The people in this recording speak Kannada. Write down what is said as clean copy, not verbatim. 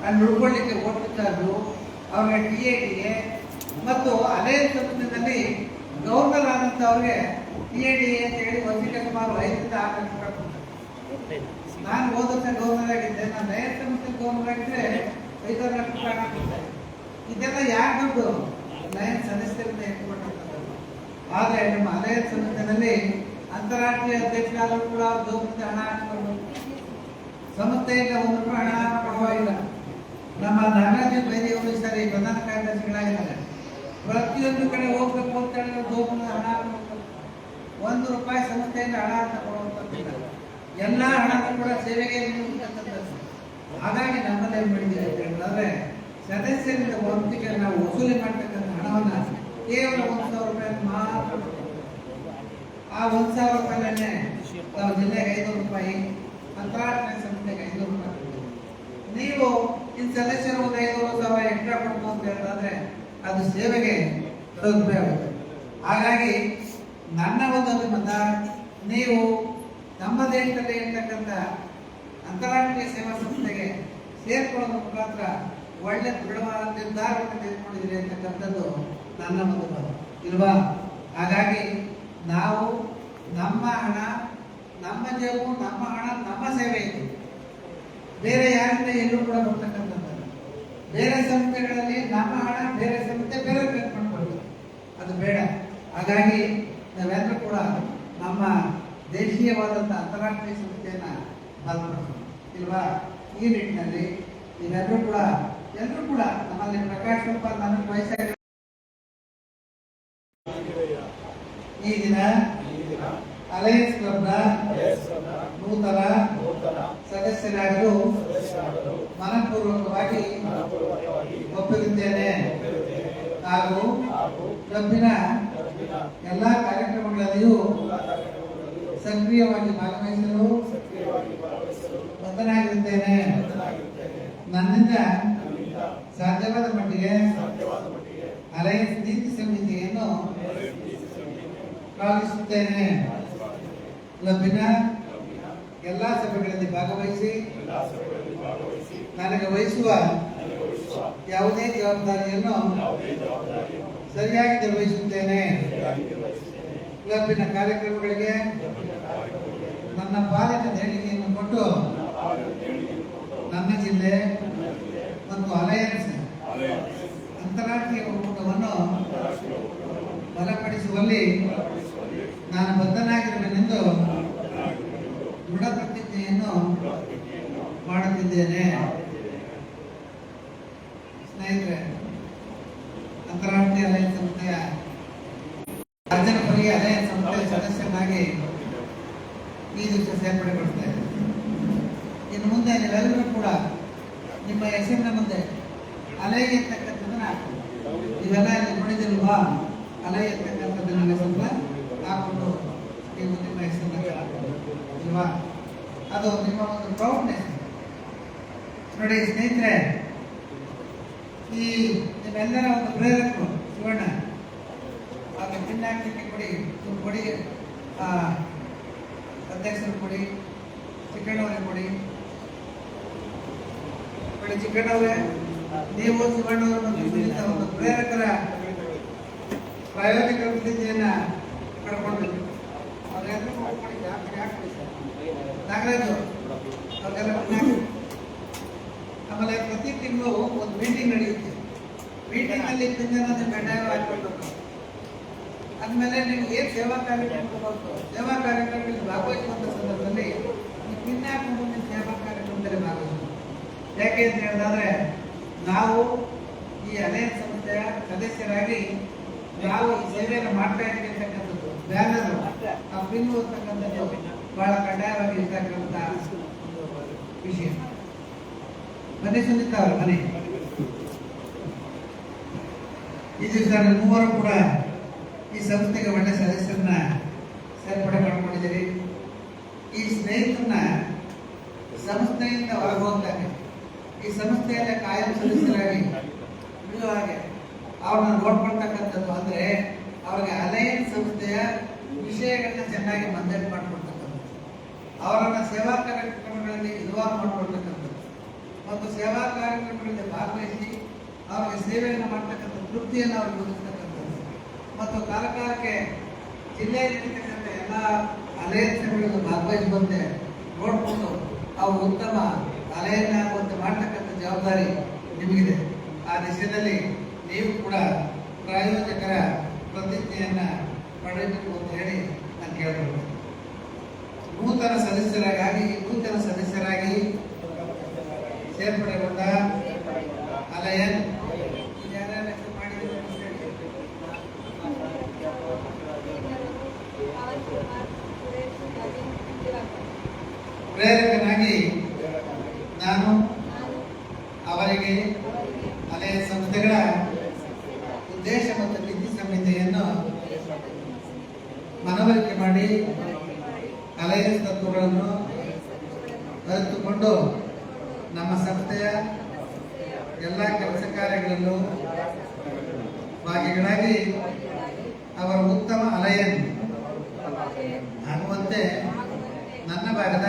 ಅಲ್ಲಿ ಉಳ್ಕೊಳ್ಳಿಕ್ಕೆ ಓಟು ಚಾರ್ಜು, ಅವ್ರಿಗೆ TADA ಮತ್ತು ಅದೇ ಸಂಸ್ಥೆಯಲ್ಲಿ ಗವರ್ನರ್ ಆದಂತ ಅವ್ರಿಗೆ TADA ಅಂತ ಹೇಳಿ ವರ್ಷಕ್ಕೆ ಸುಮಾರು 5ರಿಂದ 6 ಲಕ್ಷ ರೂಪಾಯಿ ಕೊಡ್ತಾರೆ. ನಾನು ಹೋದ ವರ್ಷ ಗವರ್ನರ್ ಆಗಿದ್ದೆ, ನಾನು ಲಯನ್ ಸಂಸ್ಥೆ ಗವರ್ನರ್ ಆಗಿದ್ರೆ 5-6 ಲಕ್ಷ ರೂಪಾಯಿ ಕೊಡ್ತಾರೆ. ಇದೆಲ್ಲ ಯಾಕೆ ದುಡ್ಡು? ಲಯನ್ ಸದಸ್ಯರಿಂದ ಇಟ್ಕೊಂಡಂಥದ್ದು. ಆದರೆ ನಮ್ಮ ಲಯನ್ ಸಂಸ್ಥೆಯಲ್ಲಿ ಅಂತಾರಾಷ್ಟ್ರೀಯ ಅಧ್ಯಕ್ಷರಾದರೂ ಕೂಡ ಜೋಬದಿಂದ ಹಣ ಹಾಕಿಕೊಂಡು ಸಂಸ್ಥೆಯಿಂದ 1 ರೂಪಾಯಿ ಹಣ ಕೊಡುವಾಗಿಲ್ಲ. ನಮ್ಮ ನಾಗರಾಜ ಬೈದೇವರು ಸರಿ ಪ್ರಧಾನ ಕಾರ್ಯದರ್ಶಿಗಳಾಗಿದ್ದಾರೆ. ಪ್ರತಿಯೊಂದು ಕಡೆ ಹೋಗ್ಬೇಕು ಅಂತ ಹೇಳಿದ್ರೆ ಜೋಬದಿಂದ ಹಣ ಹಾಕಬೇಕು. 1 ರೂಪಾಯಿ ಸಂಸ್ಥೆಯಿಂದ ಹಣ ಅಂತ ಕೊಡುವಂಥದ್ದು ಎಲ್ಲ ಹಣವನ್ನು ಕೂಡ ಸೇವೆಗೆ ನೀಡುವಂಥದ್ದು. ಹಾಗಾಗಿ ನಮ್ಮಲ್ಲಿ ಏನು ಮಾಡಿದ್ದೀವಿ ಅಂತ ಹೇಳಿದ್ರೆ ಸದಸ್ಯರಿಂದ ಒಂದಿಗೆ ನಾವು ವಸೂಲಿ ಮಾಡ್ತಕ್ಕಂಥ ಹಣವನ್ನು ಕೇವಲ 1,000 ರೂಪಾಯಿ ಮಾತ್ರ. ಆ 1,000 ರೂಪಾಯಿನೇ ನಾವು ಜಿಲ್ಲೆಗೆ 500 ರೂಪಾಯಿ, ಅಂತಾರಾಷ್ಟ್ರೀಯ ಸಂಸ್ಥೆಗೆ 500 ರೂಪಾಯಿ. ನೀವು ಇನ್ನು ಸದಸ್ಯರು ಒಂದು 500,000 ಎಕ್ಸ್ಟ್ರಾ ಕೊಡ್ಬೋದು ಅಂತ ಹೇಳಿದ್ರೆ ಅದು ಸೇವೆಗೆ ಸದುಪಯೋಗ ಆಗುತ್ತೆ. ಹಾಗಾಗಿ ನನ್ನ ಒಂದು ಅಭಿಮತ, ನೀವು ನಮ್ಮ ದೇಶದಲ್ಲಿ ಇರ್ತಕ್ಕಂಥ ಅಂತಾರಾಷ್ಟ್ರೀಯ ಸೇವಾ ಸಂಸ್ಥೆಗೆ ಸೇರ್ಕೊಳ್ಳೋದ್ರ ಮುಖಾಂತರ ಒಳ್ಳೆ ದೃಢವಾದ ನಿರ್ಧಾರವನ್ನು ತೆಗೆದುಕೊಂಡಿದ್ದೀರಿ ಅಂತಕ್ಕಂಥದ್ದು ನನ್ನ ಒಂದು ಮತ ಇಲ್ವಾ? ಹಾಗಾಗಿ ನಾವು ನಮ್ಮ ಹಣ, ನಮ್ಮ ಜೇಬು, ನಮ್ಮ ಹಣ, ನಮ್ಮ ಸೇವೆ ಇದೆ. ಬೇರೆ ಯಾರಿಂದ ಎಲ್ಲೂ ಕೂಡ ಬರ್ತಕ್ಕಂಥದ್ದು ಬೇರೆ ಸಂಸ್ಥೆಗಳಲ್ಲಿ ನಮ್ಮ ಹಣ ಬೇರೆ ಸಂಸ್ಥೆ ಬೇರೆ ಮಾಡ್ಕೊಳ್ತಾರೆ, ಅದು ಬೇಡ. ಹಾಗಾಗಿ ನಾವೆಲ್ಲರೂ ಕೂಡ ನಮ್ಮ ದೇಶೀಯವಾದಂಥ ಅಂತಾರಾಷ್ಟ್ರೀಯ ಸಂಸ್ಥೆಯನ್ನ ಬಲಪಡಿಸೋಣ ಇಲ್ವಾ? ಈ ನಿಟ್ಟಿನಲ್ಲಿ ನೀವೆಲ್ಲರೂ ಕೂಡ ನಮ್ಮಲ್ಲಿ ಪ್ರಕಾಶ್ ರೂಪ ನನಗೆ ವಯಸ್ಸಾಗಿ ಈ ದಿನ ಅಲಯನ್ಸ್ ಕ್ಲಬ್ನ ನೂತನ ಸದಸ್ಯರಾಗಲು ಮನಪೂರ್ವಕವಾಗಿ ಒಪ್ಪಿರುತ್ತೇನೆ ಹಾಗೂ ಕ್ಲಬ್ಬಿನ ಎಲ್ಲಾ ಕಾರ್ಯಕ್ರಮಗಳಲ್ಲಿಯೂ ಸಕ್ರಿಯವಾಗಿ ಭಾಗವಹಿಸಲು ಬದ್ಧನಾಗಿರುತ್ತೇನೆ. ನನ್ನಿಂದ ಸಾಧ್ಯವಾದ ಮಟ್ಟಿಗೆ ಅಲಯನ್ಸ್ ನೀತಿ ಸಮಿತಿಯನ್ನು ಪಾಲಿಸುತ್ತೇನೆ. ಕ್ಲಬ್ಬಿನ ಎಲ್ಲಾ ಸಭೆಗಳಲ್ಲಿ ಭಾಗವಹಿಸಿ ನನಗೆ ವಹಿಸುವ ಯಾವುದೇ ಜವಾಬ್ದಾರಿಯನ್ನು ಸರಿಯಾಗಿ ನಿರ್ವಹಿಸುತ್ತೇನೆ. ಕ್ಲಬ್ಬಿನ ಕಾರ್ಯಕ್ರಮಗಳಿಗೆ ನನ್ನ ಪಾಲಿನ ದೇಣಿಗೆಯನ್ನು ಕೊಟ್ಟು ನನ್ನ ಜಿಲ್ಲೆ ಮತ್ತು ಅಲಯನ್ಸ್ ಅಂತಾರಾಷ್ಟ್ರೀಯ ಒಕ್ಕೂಟವನ್ನು ಬಲಪಡಿಸುವಲ್ಲಿ ನಾನು ಬದ್ಧನಾಗಿರುವೆನೆಂದು ದೃಢ ಪ್ರತಿಜ್ಞೆಯನ್ನು ಮಾಡುತ್ತಿದ್ದೇನೆ. ಸ್ನೇಹಿತರೆ, ಅಂತಾರಾಷ್ಟ್ರೀಯ ಅಲಯನ್ಸ್ ಸಂಸ್ಥೆಯ ಅರ್ಜನಪುರಿ ಅಲಯನ್ಸ್ ಸಂಸ್ಥೆಯ ಸದಸ್ಯನಾಗಿ ಈ ದಿವಸ ಸೇರ್ಪಡೆಗೊಳಿಸ್ತಾ ಇದ್ದೇನೆ. ಇನ್ನು ಮುಂದೆ ನೀವೆಲ್ಲರೂ ಕೂಡ ನಿಮ್ಮ ಹೆಸರಿನ ಮುಂದೆ ಅಲೈ ಎತ್ತಕ್ಕಂಥದ್ದನ್ನ ಹಾಕಿ, ಇವೆಲ್ಲ ನೋಡಿದಿಲ್ವಾ? ಅಲೈ ಎತ್ತಕ್ಕಂಥದ್ದನ್ನ ಹೆಸರನ್ನ ಹಾಕೊಂಡು ನೀವು ನಿಮ್ಮ ಹೆಸರನ್ನ ಇಲ್ವಾ? ಅದು ನಿಮ್ಮ ಒಂದು ಪ್ರೌಡ್ನೆಸ್. ನೋಡಿ ಸ್ನೇಹಿತರೆ, ಈ ನಿಮ್ಮೆಲ್ಲರ ಒಂದು ಪ್ರೇರಕರು ಶಿವಣ್ಣ ಹಾಗೆ ಭಿನ್ನಾಕ್ಷಕ್ಕೆ ಕೊಡಿ, ಕೊಡಿ, ಅಧ್ಯಕ್ಷರು ಕೊಡಿ, ಚಿಕ್ಕಣ್ಣವರೇ ಕೊಡಿ. ಚಿಕ್ಕಣ್ಣವರೇ, ನೀವು ಶಿವಣ್ಣವರು ಒಂದು ಪ್ರೇರಕರ ಪ್ರಾಯೋಗಿಕ ಪ್ರತಿಜ್ಞೆಯನ್ನ ಪಡ್ಕೊಳ್ಬೇಕು. ನಾಗರಾಜು ಅವ್ರಿಗೆಲ್ಲ ಆಮೇಲೆ ಪ್ರತಿ ತಿಂಗಳು ಒಂದು ಮೀಟಿಂಗ್ ನಡೆಯುತ್ತೆ. ಮೀಟಿಂಗ್ ಅಲ್ಲಿ ಪಿನ್ನನ್ನು ಕಡ್ಡಾಯವಾಗಿ ಹಾಕಬೇಕು. ಆದ್ಮೇಲೆ ನೀವು ಏನ್ ಸೇವಾ ಕಾರ್ಯಕ್ರಮದಲ್ಲಿ ಭಾಗವಹಿಸುವಂತ ಸಂದರ್ಭದಲ್ಲಿ ಈ ಪಿನ್ನ ಹಾಕೊಂಡು ನೀವು ಸೇವಾ ಕಾರ್ಯಕ್ರಮದಲ್ಲಿ ಭಾಗವಹಿಸಬೇಕು. ಯಾಕೆ ಅಂತ ಹೇಳಿದ್ರೆ, ನಾವು ಈ ಅಲಯನ್ಸ್ ಸಂಸ್ಥೆಯ ಸದಸ್ಯರಾಗಿ ನಾವು ಈ ಸೇವೆಯನ್ನು ಮಾಡ್ತಾ ಇದ್ದೀವಿ ಅಂತಕ್ಕಂಥದ್ದು ಬ್ಯಾನರ್ ಆ ಪಿನ್ ಓದ್ತಕ್ಕಂಥದ್ದು ಬಹಳ ಕಡ್ಡಾಯವಾಗಿ ಇರ್ತಕ್ಕಂಥ ವಿಷಯ. ಮನೆ ಸುನೀತಾ ಅವರ ಮನೆ ಈ ದಿವಸ ಮೂವರು ಕೂಡ ಈ ಸಂಸ್ಥೆಗೆ ಒಳ್ಳೆ ಸದಸ್ಯರನ್ನ ಸೇರ್ಪಡೆ ಮಾಡಿಕೊಂಡಿದ್ದೀರಿ. ಈ ಸ್ನೇಹಿತರನ್ನ ಸಂಸ್ಥೆಯಿಂದ ಹೊರಗೋಗ್ತಾರೆ, ಈ ಸಂಸ್ಥೆಯಲ್ಲೇ ಕಾಯಂ ಸದಸ್ಯರಾಗಿ ಇಳಿಯುವ ಹಾಗೆ ಅವ್ರನ್ನ ನೋಡ್ಕೊಳ್ತಕ್ಕಂಥದ್ದು. ಅಂದ್ರೆ ಅವ್ರಿಗೆ ಅಲಯನ್ಸ್ ಸಂಸ್ಥೆಯ ವಿಷಯಗಳನ್ನ ಚೆನ್ನಾಗಿ ಮಂದಟ್ ಮಾಡ್ಕೊಳ್ತಕ್ಕಂಥದ್ದು, ಅವರನ್ನ ಸೇವಾ ಕಾರ್ಯಕ್ರಮಗಳಲ್ಲಿ ಇನ್ವಾಲ್ವ್ ಮಾಡ್ಕೊಳ್ತಕ್ಕಂಥದ್ದು, ಮತ್ತು ಸೇವಾ ಕಾರ್ಯಕ್ರಮಗಳಲ್ಲಿ ಭಾಗವಹಿಸಿ ಅವರಿಗೆ ಸೇವೆಯನ್ನು ಮಾಡ್ತಕ್ಕಂಥ ತೃಪ್ತಿಯನ್ನು ಅವ್ರಿಗೆ ಒದಗಿಸ್ತಕ್ಕಂಥದ್ದು ಮತ್ತು ಕಾಲಕಾಲಕ್ಕೆ ಜಿಲ್ಲೆಯಲ್ಲಿರ್ತಕ್ಕಂಥ ಎಲ್ಲ ಅಲಯನ್ಸ್ಗಳಲ್ಲಿ ಭಾಗವಹಿಸುವಂತೆ ನೋಡಿಕೊಂಡು ಅವು ಉತ್ತಮ ಅಲೆಯನ್ನಾಗುವಂತೆ ಮಾಡ್ತಕ್ಕಂಥ ಜವಾಬ್ದಾರಿ ನಿಮಗಿದೆ. ಆ ದಿಶೆಯಲ್ಲಿ ನೀವು ಕೂಡ ಪ್ರಾಯೋಜಕರ ಪ್ರತಿಜ್ಞೆಯನ್ನು ಪಡೆಯಬೇಕು ಅಂತ ಹೇಳಿ ನಾನು ಕೇಳ್ಬೋದು. ನೂತನ ಸದಸ್ಯರಾಗಿ ಸೇರ್ಪಡೆಗೊಂಡ ಅಲಯನ್ ಪ್ರೇರಕನಾಗಿ ನಾನು ಅವರಿಗೆ ಅಲಯನ್ ಸಂಸ್ಥೆಗಳ ಉದ್ದೇಶ ಮತ್ತು ನೀತಿ ಸಂಹಿತೆಯನ್ನು ಮನವರಿಕೆ ಮಾಡಿ ಅಲಯನ್ಸ್ ತತ್ವಗಳನ್ನು ಅರಿತುಕೊಂಡು ನಮ್ಮ ಸಂಸ್ಥೆಯ ಎಲ್ಲ ಕೆಲಸ ಕಾರ್ಯಗಳಲ್ಲೂ ಭಾಗಿಗಳಾಗಿ ಅವರ ಉತ್ತಮ ಅಲಯನ್ ಆಗುವಂತೆ ನನ್ನ ಭಾಗದ